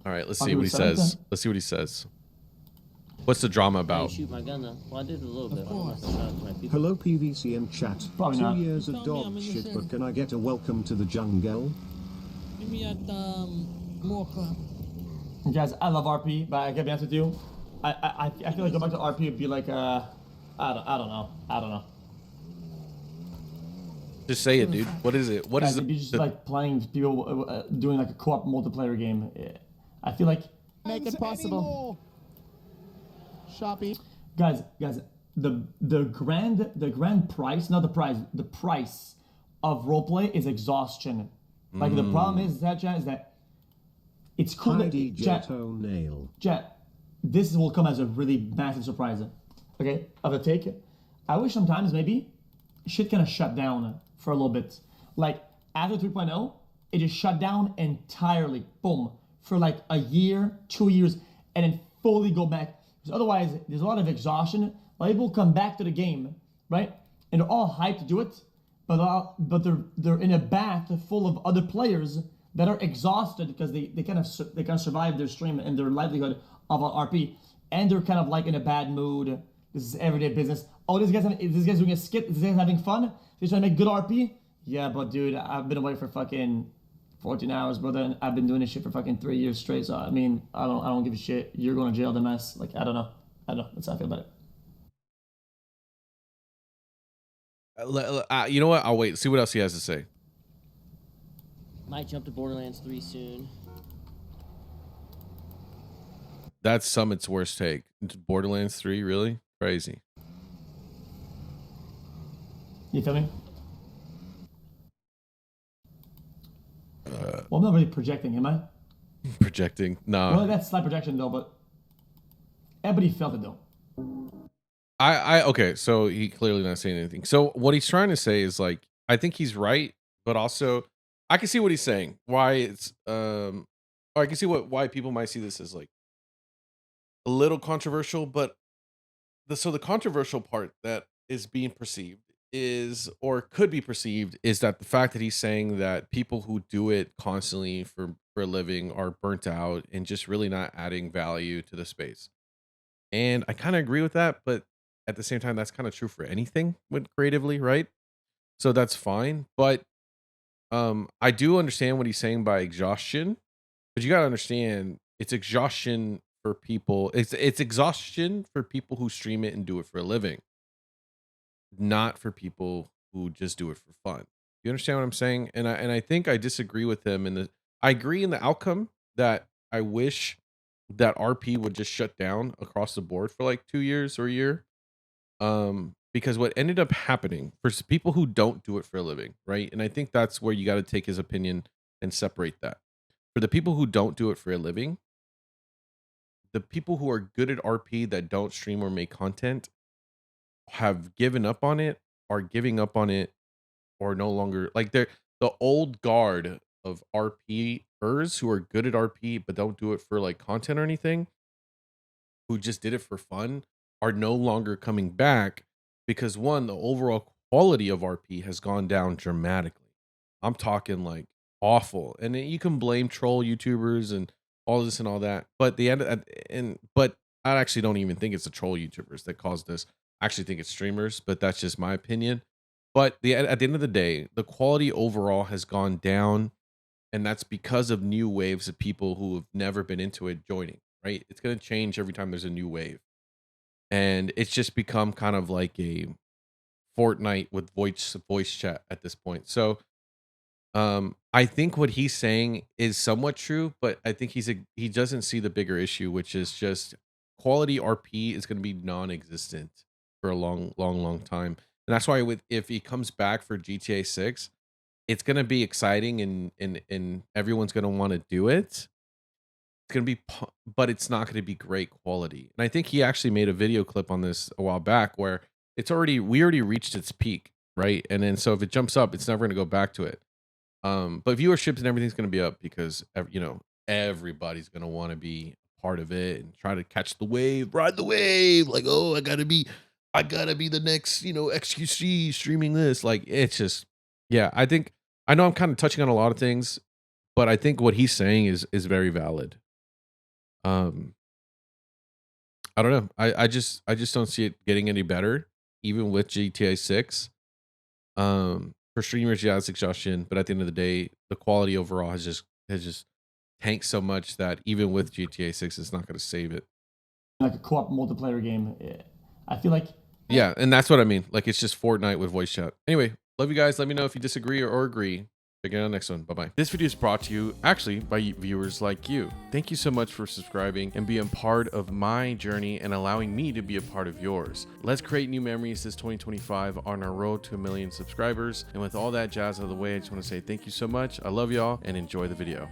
All right, let's see what he says. Let's see what he says. What's the drama about? Shoot my gun though. Well, I did a little bit. Hello PVC and chat. Probably 2 not. years of dog shit, but can I get a welcome to the jungle? Give me at more club. Guys, I love RP, but I gotta be honest with you. I feel like going back to RP would be like I don't know. Just say it, dude. What is it? What Guys, is it'd be just like playing people doing like a co-op multiplayer game. I feel like Make it possible. Shoppy. guys, the grand price, not the price, the price of roleplay is exhaustion. Like the problem is that it's cool Heidi that Jet, this will come as a really massive surprise. Okay, of a take. I wish sometimes maybe shit kind of shut down for a little bit. Like after 3.0, it just shut down entirely. Boom. For like a year, 2 years, and then fully go back. Because otherwise, there's a lot of exhaustion. A lot of people come back to the game, right? And they're all hyped to do it, but they're in a bath full of other players that are exhausted because they kind of survive their stream and their livelihood of RP, and they're kind of like in a bad mood. This is everyday business. Oh, this guy's doing a skit. This guy's having fun. He's trying to make good RP. Yeah, but dude, I've been away for fucking 14 hours, brother, and I've been doing this shit for fucking 3 years straight. So I mean, I don't give a shit. You're going to jail, dumbass. Like I don't know. That's how I feel about it. You know what? I'll wait. See what else he has to say. Might jump to Borderlands 3 soon. That's Summit's worst take. Borderlands 3, really? Crazy. You feel me? Well, I'm not really projecting, am I? Projecting? No. Well, that's slight projection though, but everybody felt it though. Okay, so he clearly not saying anything. So what he's trying to say is like, I think he's right, but also I can see what he's saying. Why it's or I can see why people might see this as like a little controversial, but the controversial part that is being perceived is, or could be perceived, is that the fact that he's saying that people who do it constantly for a living are burnt out and just really not adding value to the space. And I kind of agree with that, but at the same time, that's kind of true for anything with creatively, right? So that's fine. But I do understand what he's saying by exhaustion, but you got to understand it's exhaustion for people. It's exhaustion for people who stream it and do it for a living, not for people who just do it for fun. You understand what I'm saying? And I think I disagree with him. I agree in the outcome that I wish that RP would just shut down across the board for like 2 years or a year. Because what ended up happening for people who don't do it for a living, right? And I think that's where you got to take his opinion and separate that. For the people who don't do it for a living, the people who are good at RP that don't stream or make content have given up on it, are giving up on it, or no longer, like they're the old guard of RPers who are good at RP but don't do it for like content or anything, who just did it for fun, are no longer coming back because one, the overall quality of RP has gone down dramatically. I'm talking like awful, and you can blame troll YouTubers and all this and all that, but but I actually don't even think it's the troll YouTubers that caused this. I actually think it's streamers, but that's just my opinion. But at the end of the day, the quality overall has gone down, and that's because of new waves of people who have never been into it joining, right? It's going to change every time there's a new wave. And it's just become kind of like a Fortnite with voice chat at this point. So I think what he's saying is somewhat true, but I think he doesn't see the bigger issue, which is just quality RP is going to be non-existent for a long time. And that's why if he comes back for GTA 6, it's going to be exciting and everyone's going to want to do it. It's going to be, but it's not going to be great quality. And I think he actually made a video clip on this a while back where we already reached its peak, right? And then so if it jumps up, it's never going to go back to it. But viewerships and everything's going to be up because, you know, everybody's going to want to be part of it and try to catch the wave, ride the wave. Like, oh, I gotta be the next, you know, XQC streaming this. Like, it's just, yeah, I know I'm kind of touching on a lot of things, but I think what he's saying is very valid. Um, I don't know. I just don't see it getting any better, even with GTA 6. For streamers, yeah, it's exhaustion, but at the end of the day, the quality overall has just tanked so much that even with GTA 6, it's not going to save it. Like a co-op multiplayer game. I feel like Yeah, and that's what I mean. Like, it's just Fortnite with voice chat. Anyway, love you guys. Let me know if you disagree or agree. Check it out next one. Bye-bye. This video is brought to you, actually, by viewers like you. Thank you so much for subscribing and being part of my journey and allowing me to be a part of yours. Let's create new memories this 2025 on our road to 1 million subscribers. And with all that jazz out of the way, I just want to say thank you so much. I love y'all and enjoy the video.